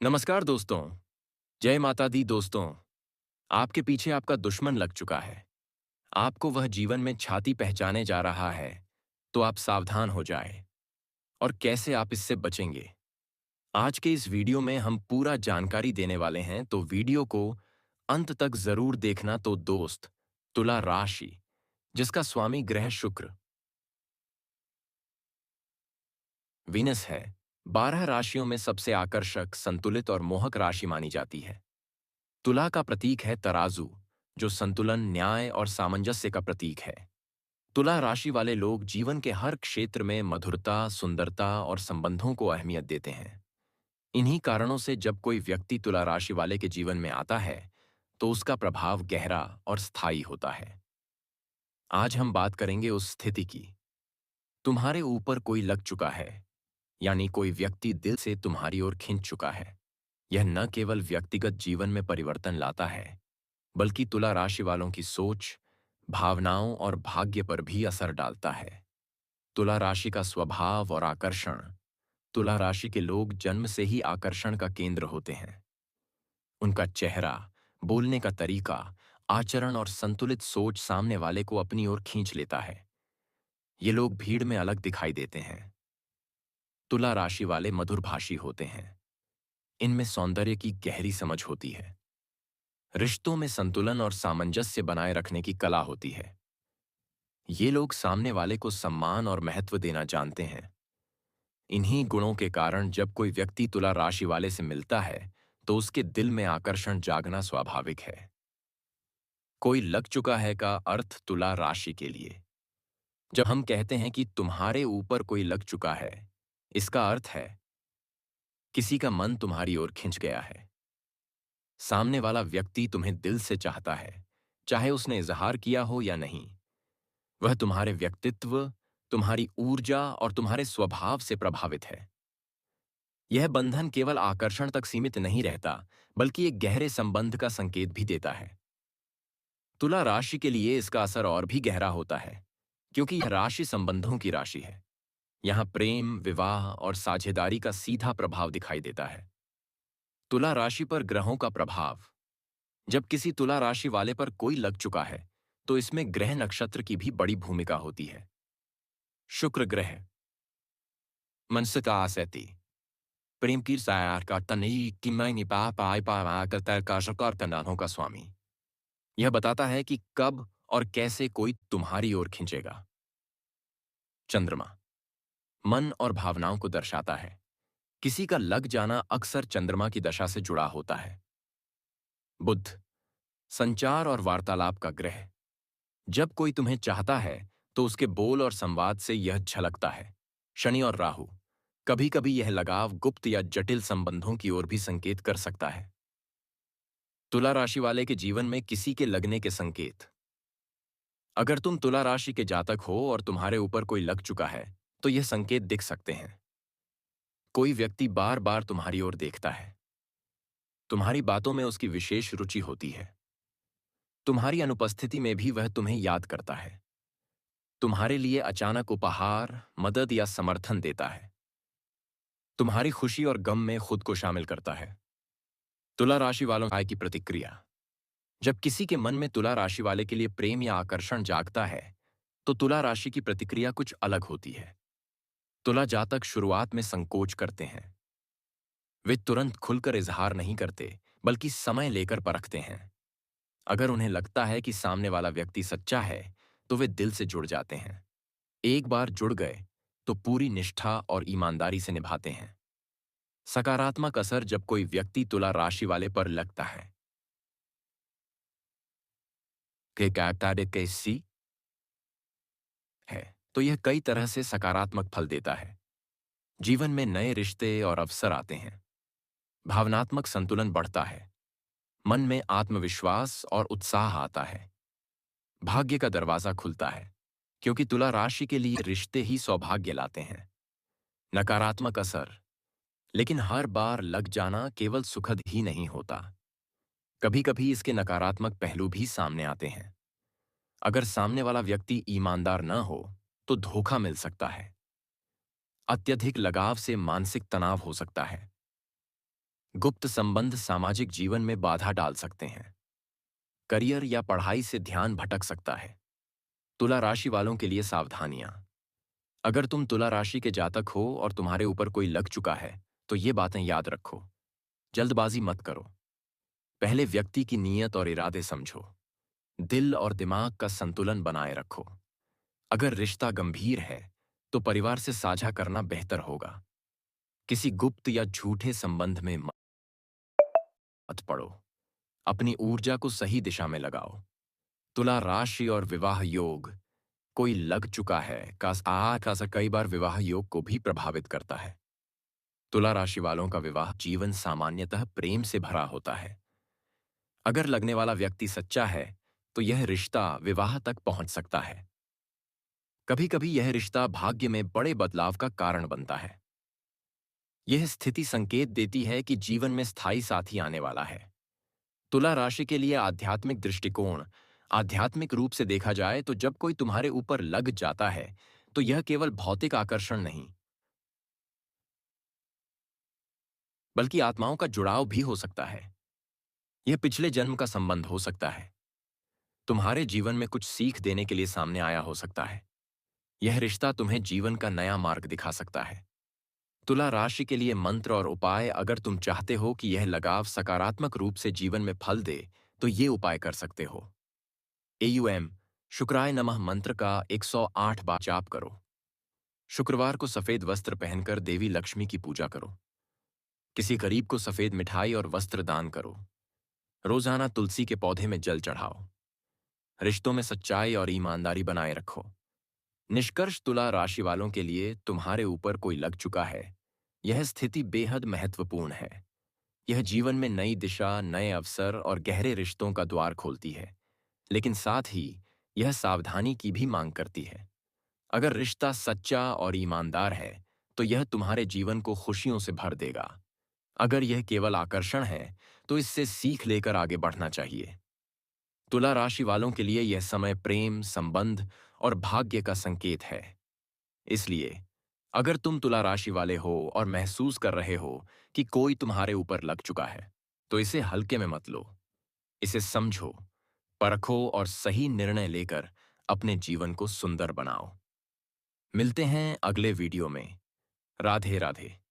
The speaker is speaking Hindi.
नमस्कार दोस्तों। जय माता दी दोस्तों। आपके पीछे आपका दुश्मन लग चुका है। आपको वह जीवन में छाती पहचाने जा रहा है। तो आप सावधान हो जाए। और कैसे आप इससे बचेंगे, आज के इस वीडियो में हम पूरा जानकारी देने वाले हैं, तो वीडियो को अंत तक जरूर देखना। तो दोस्त, तुला राशि, जिसका स्वामी ग्रह शुक्र वीनस है, 12 राशियों में सबसे आकर्षक, संतुलित और मोहक राशि मानी जाती है। तुला का प्रतीक है तराजू, जो संतुलन, न्याय और सामंजस्य का प्रतीक है। तुला राशि वाले लोग जीवन के हर क्षेत्र में मधुरता, सुंदरता और संबंधों को अहमियत देते हैं। इन्हीं कारणों से जब कोई व्यक्ति तुला राशि वाले के जीवन में आता है, तो उसका प्रभाव गहरा और स्थायी होता है। आज हम बात करेंगे उस स्थिति की। तुम्हारे ऊपर कोई लग चुका है, यानी कोई व्यक्ति दिल से तुम्हारी ओर खिंच चुका है। यह न केवल व्यक्तिगत जीवन में परिवर्तन लाता है, बल्कि तुला राशि वालों की सोच, भावनाओं और भाग्य पर भी असर डालता है। तुला राशि का स्वभाव और आकर्षण। तुला राशि के लोग जन्म से ही आकर्षण का केंद्र होते हैं। उनका चेहरा, बोलने का तरीका, आचरण और संतुलित सोच सामने वाले को अपनी ओर खींच लेता है। ये लोग भीड़ में अलग दिखाई देते हैं। तुला राशि वाले मधुरभाषी होते हैं। इनमें सौंदर्य की गहरी समझ होती है। रिश्तों में संतुलन और सामंजस्य बनाए रखने की कला होती है। ये लोग सामने वाले को सम्मान और महत्व देना जानते हैं। इन्हीं गुणों के कारण जब कोई व्यक्ति तुला राशि वाले से मिलता है, तो उसके दिल में आकर्षण जागना स्वाभाविक है। कोई लग चुका है का अर्थ तुला राशि के लिए। जब हम कहते हैं कि तुम्हारे ऊपर कोई लग चुका है, इसका अर्थ है किसी का मन तुम्हारी ओर खिंच गया है। सामने वाला व्यक्ति तुम्हें दिल से चाहता है, चाहे उसने इजहार किया हो या नहीं। वह तुम्हारे व्यक्तित्व, तुम्हारी ऊर्जा और तुम्हारे स्वभाव से प्रभावित है। यह बंधन केवल आकर्षण तक सीमित नहीं रहता, बल्कि एक गहरे संबंध का संकेत भी देता है। तुला राशि के लिए इसका असर और भी गहरा होता है, क्योंकि यह राशि संबंधों की राशि है। यहां प्रेम, विवाह और साझेदारी का सीधा प्रभाव दिखाई देता है। तुला राशि पर ग्रहों का प्रभाव। जब किसी तुला राशि वाले पर कोई लग चुका है, तो इसमें ग्रह नक्षत्र की भी बड़ी भूमिका होती है। शुक्र ग्रह मनसिक आसक्ति, प्रेम की सैर का तनी कि मैं निपा पाए पाया करता का शकार कंदानों का स्वामी। यह बताता है कि कब और कैसे कोई तुम्हारी ओर खींचेगा। चंद्रमा मन और भावनाओं को दर्शाता है। किसी का लग जाना अक्सर चंद्रमा की दशा से जुड़ा होता है। बुध संचार और वार्तालाप का ग्रह। जब कोई तुम्हें चाहता है, तो उसके बोल और संवाद से यह झलकता है। शनि और राहु कभी कभी यह लगाव गुप्त या जटिल संबंधों की ओर भी संकेत कर सकता है। तुला राशि वाले के जीवन में किसी के लगने के संकेत। अगर तुम तुला राशि के जातक हो और तुम्हारे ऊपर कोई लग चुका है, तो यह संकेत दिख सकते हैं। कोई व्यक्ति बार बार तुम्हारी ओर देखता है। तुम्हारी बातों में उसकी विशेष रुचि होती है। तुम्हारी अनुपस्थिति में भी वह तुम्हें याद करता है। तुम्हारे लिए अचानक उपहार, मदद या समर्थन देता है। तुम्हारी खुशी और गम में खुद को शामिल करता है। तुला राशि वालों की प्रतिक्रिया। जब किसी के मन में तुला राशि वाले के लिए प्रेम या आकर्षण जागता है, तो तुला राशि की प्रतिक्रिया कुछ अलग होती है। तुला जातक शुरुआत में संकोच करते हैं। वे तुरंत खुलकर इजहार नहीं करते, बल्कि समय लेकर परखते हैं। अगर उन्हें लगता है कि सामने वाला व्यक्ति सच्चा है, तो वे दिल से जुड़ जाते हैं। एक बार जुड़ गए, तो पूरी निष्ठा और ईमानदारी से निभाते हैं। सकारात्मक असर जब कोई व्यक्ति तुला राशि वाले पर लगता है कि कैसी है, तो यह कई तरह से सकारात्मक फल देता है। जीवन में नए रिश्ते और अवसर आते हैं। भावनात्मक संतुलन बढ़ता है। मन में आत्मविश्वास और उत्साह आता है। भाग्य का दरवाजा खुलता है, क्योंकि तुला राशि के लिए रिश्ते ही सौभाग्य लाते हैं। नकारात्मक असर। लेकिन हर बार लग जाना केवल सुखद ही नहीं होता। कभी कभी इसके नकारात्मक पहलू भी सामने आते हैं। अगर सामने वाला व्यक्ति ईमानदार न हो, तो धोखा मिल सकता है। अत्यधिक लगाव से मानसिक तनाव हो सकता है। गुप्त संबंध सामाजिक जीवन में बाधा डाल सकते हैं। करियर या पढ़ाई से ध्यान भटक सकता है। तुला राशि वालों के लिए सावधानियां। अगर तुम तुला राशि के जातक हो और तुम्हारे ऊपर कोई लग चुका है, तो ये बातें याद रखो। जल्दबाजी मत करो। पहले व्यक्ति की नीयत और इरादे समझो। दिल और दिमाग का संतुलन बनाए रखो। अगर रिश्ता गंभीर है, तो परिवार से साझा करना बेहतर होगा। किसी गुप्त या झूठे संबंध में मत पड़ो। अपनी ऊर्जा को सही दिशा में लगाओ। तुला राशि और विवाह योग। कोई लग चुका है का असर कई बार विवाह योग को भी प्रभावित करता है। तुला राशि वालों का विवाह जीवन सामान्यतः प्रेम से भरा होता है। अगर लगने वाला व्यक्ति सच्चा है, तो यह रिश्ता विवाह तक पहुंच सकता है। कभी कभी यह रिश्ता भाग्य में बड़े बदलाव का कारण बनता है। यह स्थिति संकेत देती है कि जीवन में स्थायी साथी आने वाला है। तुला राशि के लिए आध्यात्मिक दृष्टिकोण। आध्यात्मिक रूप से देखा जाए तो जब कोई तुम्हारे ऊपर लग जाता है, तो यह केवल भौतिक आकर्षण नहीं, बल्कि आत्माओं का जुड़ाव भी हो सकता है। यह पिछले जन्म का संबंध हो सकता है। तुम्हारे जीवन में कुछ सीख देने के लिए सामने आया हो सकता है। यह रिश्ता तुम्हें जीवन का नया मार्ग दिखा सकता है। तुला राशि के लिए मंत्र और उपाय। अगर तुम चाहते हो कि यह लगाव सकारात्मक रूप से जीवन में फल दे, तो ये उपाय कर सकते हो। एयूएम शुक्राय नमः मंत्र का 108 बार जाप करो। शुक्रवार को सफेद वस्त्र पहनकर देवी लक्ष्मी की पूजा करो। किसी गरीब को सफेद मिठाई और वस्त्र दान करो। रोजाना तुलसी के पौधे में जल चढ़ाओ। रिश्तों में सच्चाई और ईमानदारी बनाए रखो। निष्कर्ष, तुला राशि वालों के लिए तुम्हारे ऊपर कोई लग चुका है। यह स्थिति बेहद महत्वपूर्ण है। यह जीवन में नई दिशा, नए अवसर और गहरे रिश्तों का द्वार खोलती है, लेकिन साथ ही यह सावधानी की भी मांग करती है। अगर रिश्ता सच्चा और ईमानदार है, तो यह तुम्हारे जीवन को खुशियों से भर देगा। अगर यह केवल आकर्षण है, तो इससे सीख लेकर आगे बढ़ना चाहिए। तुला राशि वालों के लिए यह समय प्रेम, संबंध और भाग्य का संकेत है। इसलिए अगर तुम तुला राशि वाले हो और महसूस कर रहे हो कि कोई तुम्हारे ऊपर लग चुका है, तो इसे हल्के में मत लो। इसे समझो, परखो और सही निर्णय लेकर अपने जीवन को सुंदर बनाओ। मिलते हैं अगले वीडियो में। राधे राधे।